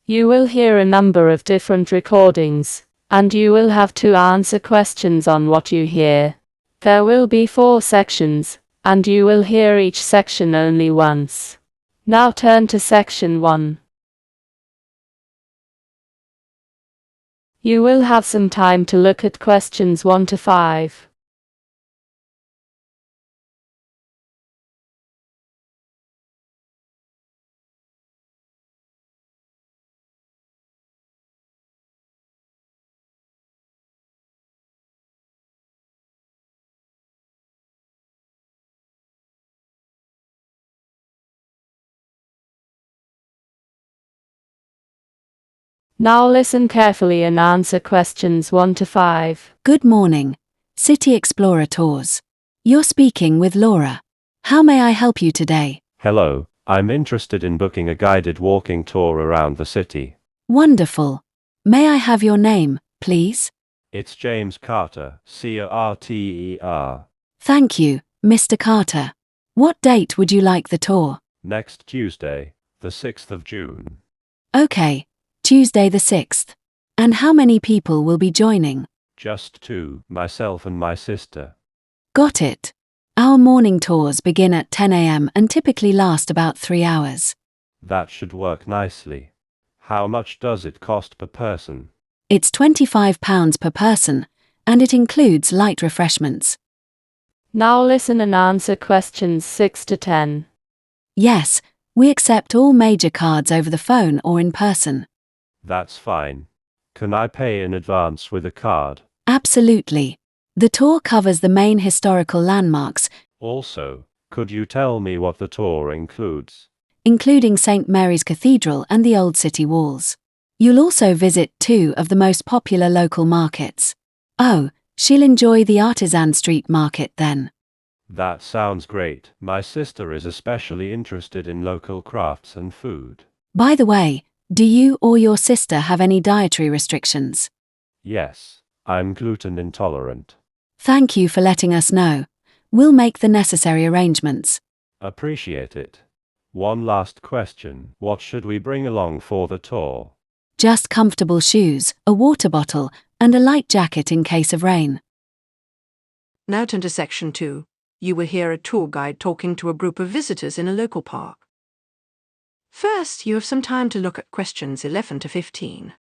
You will hear a number of different recordings, and you will have to answer questions on what you hear. There will be 4 sections, and you will hear each section only once. Now turn to section 1. You will have some time to look at questions 1 to 5. Now listen carefully and answer questions 1 to 5. Good morning, City Explorer Tours. You're speaking with Laura. How may I help you today? Hello, I'm interested in booking a guided walking tour around the city. Wonderful. May I have your name, please? It's James Carter, Carter. Thank you, Mr. Carter. What date would you like the tour? Next Tuesday, the 6th of June. Okay, Tuesday the 6th. And how many people will be joining? Just 2, myself and my sister. Got it. Our morning tours begin at 10 a.m. and typically last about 3 hours. That should work nicely. How much does it cost per person? It's £25 per person, and it includes light refreshments. Now listen and answer questions 6 to 10. Yes, we accept all major cards over the phone or in person. That's fine. Can I pay in advance with a card? Absolutely. The tour covers the main historical landmarks, Also, could you tell me what the tour includes? including St. Mary's Cathedral and the Old City Walls. You'll also visit 2 of the most popular local markets. Oh, she'll enjoy the Artisan Street Market then. That sounds great. My sister is especially interested in local crafts and food. By the way, do you or your sister have any dietary restrictions? Yes, I'm gluten intolerant. Thank you for letting us know. We'll make the necessary arrangements. Appreciate it. One last question. What should we bring along for the tour? Just comfortable shoes, a water bottle, and a light jacket in case of rain. Now turn to section 2. You will hear a tour guide talking to a group of visitors in a local park. First, you have some time to look at questions 11 to 15.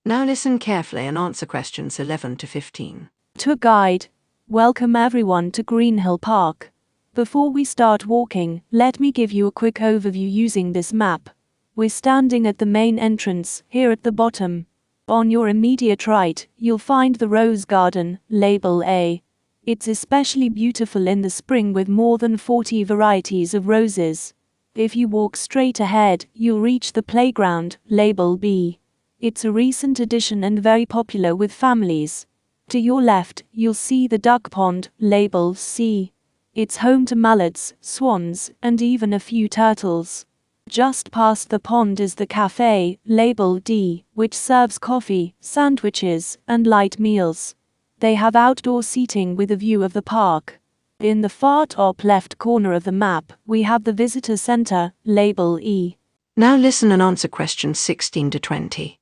Now listen carefully and answer questions 11 to 15. Tour guide. Welcome everyone to Greenhill Park. Before we start walking, let me give you a quick overview using this map. We're standing at the main entrance, here at the bottom. On your immediate right, you'll find the Rose Garden, label A. It's especially beautiful in the spring with more than 40 varieties of roses. If you walk straight ahead, you'll reach the playground, label B. It's a recent addition and very popular with families. To your left, you'll see the duck pond, label C. It's home to mallards, swans, and even a few turtles. Just past the pond is the cafe, label D, which serves coffee, sandwiches, and light meals. They have outdoor seating with a view of the park. In the far top left corner of the map, we have the visitor center, label E. Now listen and answer questions 16 to 20.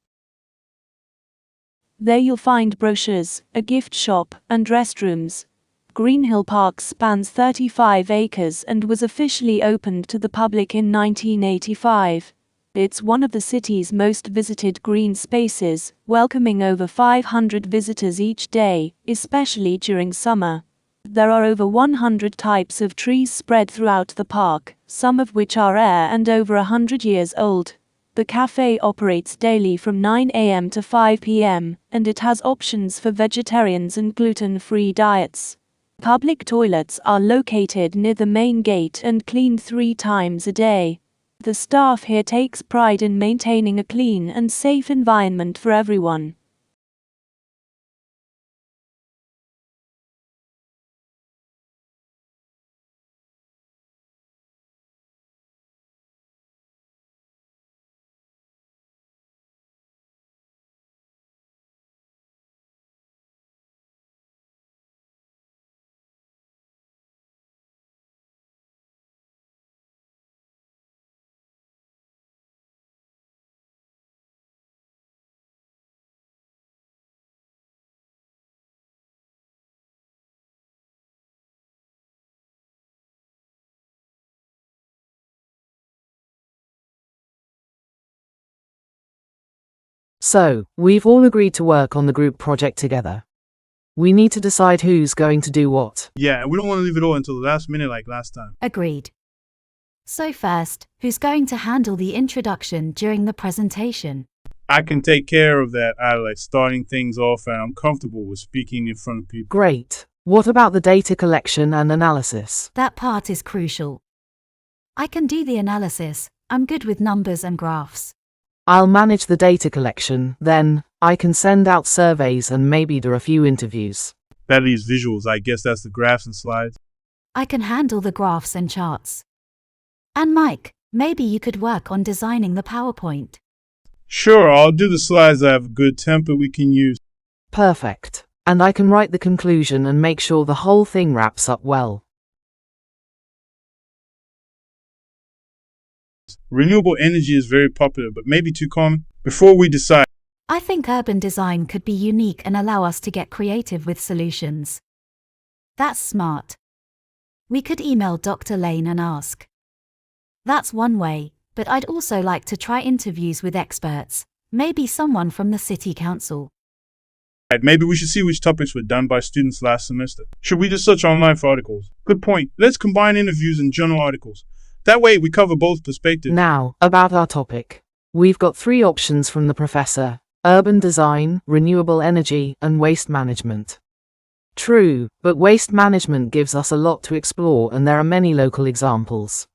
There you'll find brochures, a gift shop, and restrooms. Greenhill Park spans 35 acres and was officially opened to the public in 1985. It's one of the city's most visited green spaces, welcoming over 500 visitors each day, especially during summer. There are over 100 types of trees spread throughout the park, some of which are rare and over 100 years old. The cafe operates daily from 9 a.m. to 5 p.m., and it has options for vegetarians and gluten-free diets. Public toilets are located near the main gate and cleaned 3 times a day. The staff here takes pride in maintaining a clean and safe environment for everyone. So, we've all agreed to work on the group project together. We need to decide who's going to do what. Yeah, and we don't want to leave it all until the last minute like last time. Agreed. So first, who's going to handle the introduction during the presentation? I can take care of that. I like starting things off and I'm comfortable with speaking in front of people. Great. What about the data collection and analysis? That part is crucial. I can do the analysis. I'm good with numbers and graphs. I'll manage the data collection, then I can send out surveys and maybe do a few interviews. That leaves visuals. I guess that's the graphs and slides. I can handle the graphs and charts. And Mike, maybe you could work on designing the PowerPoint. Sure, I'll do the slides. I have a good template we can use. Perfect. And I can write the conclusion and make sure the whole thing wraps up well. Renewable energy is very popular, but maybe too common. Before we decide, I think urban design could be unique and allow us to get creative with solutions. That's smart. We could email Dr. Lane and ask. That's one way, but I'd also like to try interviews with experts, maybe someone from the city council. maybe we should see which topics were done by students last semester. Should we just search online for articles? Good point. Let's combine interviews and journal articles. That way we cover both perspectives. Now, about our topic. We've got 3 options from the professor: urban design, renewable energy, and waste management. True, but waste management gives us a lot to explore and there are many local examples.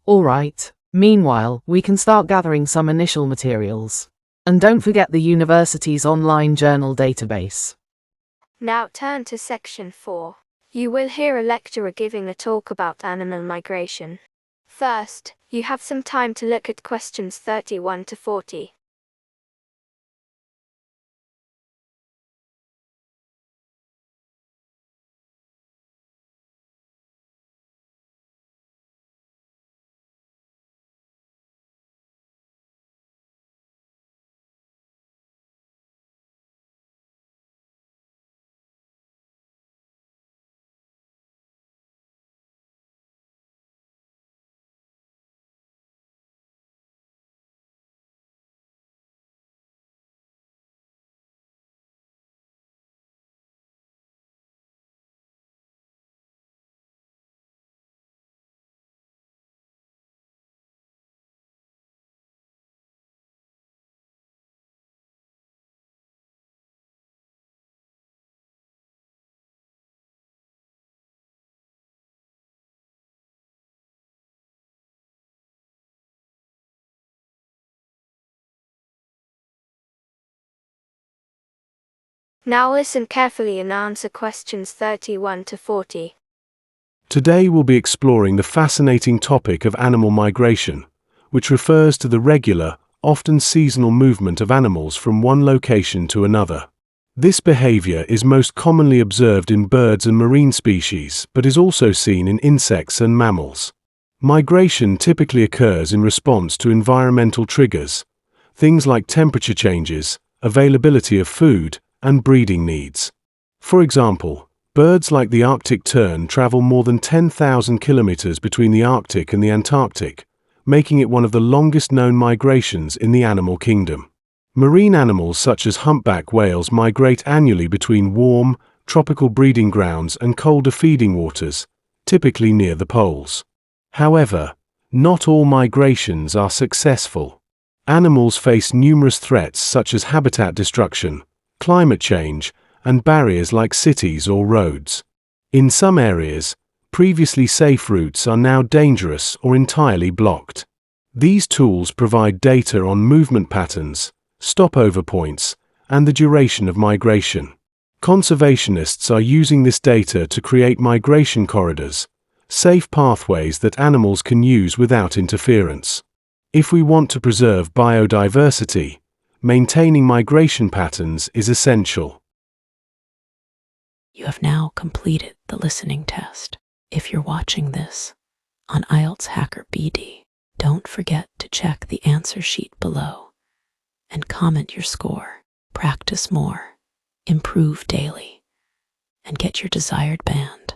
Alright, meanwhile, we can start gathering some initial materials. And don't forget the university's online journal database. Now turn to section 4. You will hear a lecturer giving a talk about animal migration. First, you have some time to look at questions 31 to 40. Now listen carefully and answer questions 31 to 40. Today we'll be exploring the fascinating topic of animal migration, which refers to the regular, often seasonal movement of animals from one location to another. This behavior is most commonly observed in birds and marine species, but is also seen in insects and mammals. Migration typically occurs in response to environmental triggers, things like temperature changes, availability of food, and breeding needs. For example, birds like the Arctic tern travel more than 10,000 kilometers between the Arctic and the Antarctic, making it one of the longest known migrations in the animal kingdom. Marine animals such as humpback whales migrate annually between warm, tropical breeding grounds and colder feeding waters, typically near the poles. However, not all migrations are successful. Animals face numerous threats such as habitat destruction, climate change, and barriers like cities or roads. In some areas, previously safe routes are now dangerous or entirely blocked. These tools provide data on movement patterns, stopover points, and the duration of migration. Conservationists are using this data to create migration corridors, safe pathways that animals can use without interference. If we want to preserve biodiversity, maintaining migration patterns is essential. You have now completed the listening test. If you're watching this on IELTS Hacker BD, don't forget to check the answer sheet below and comment your score. Practice more, improve daily, and get your desired band.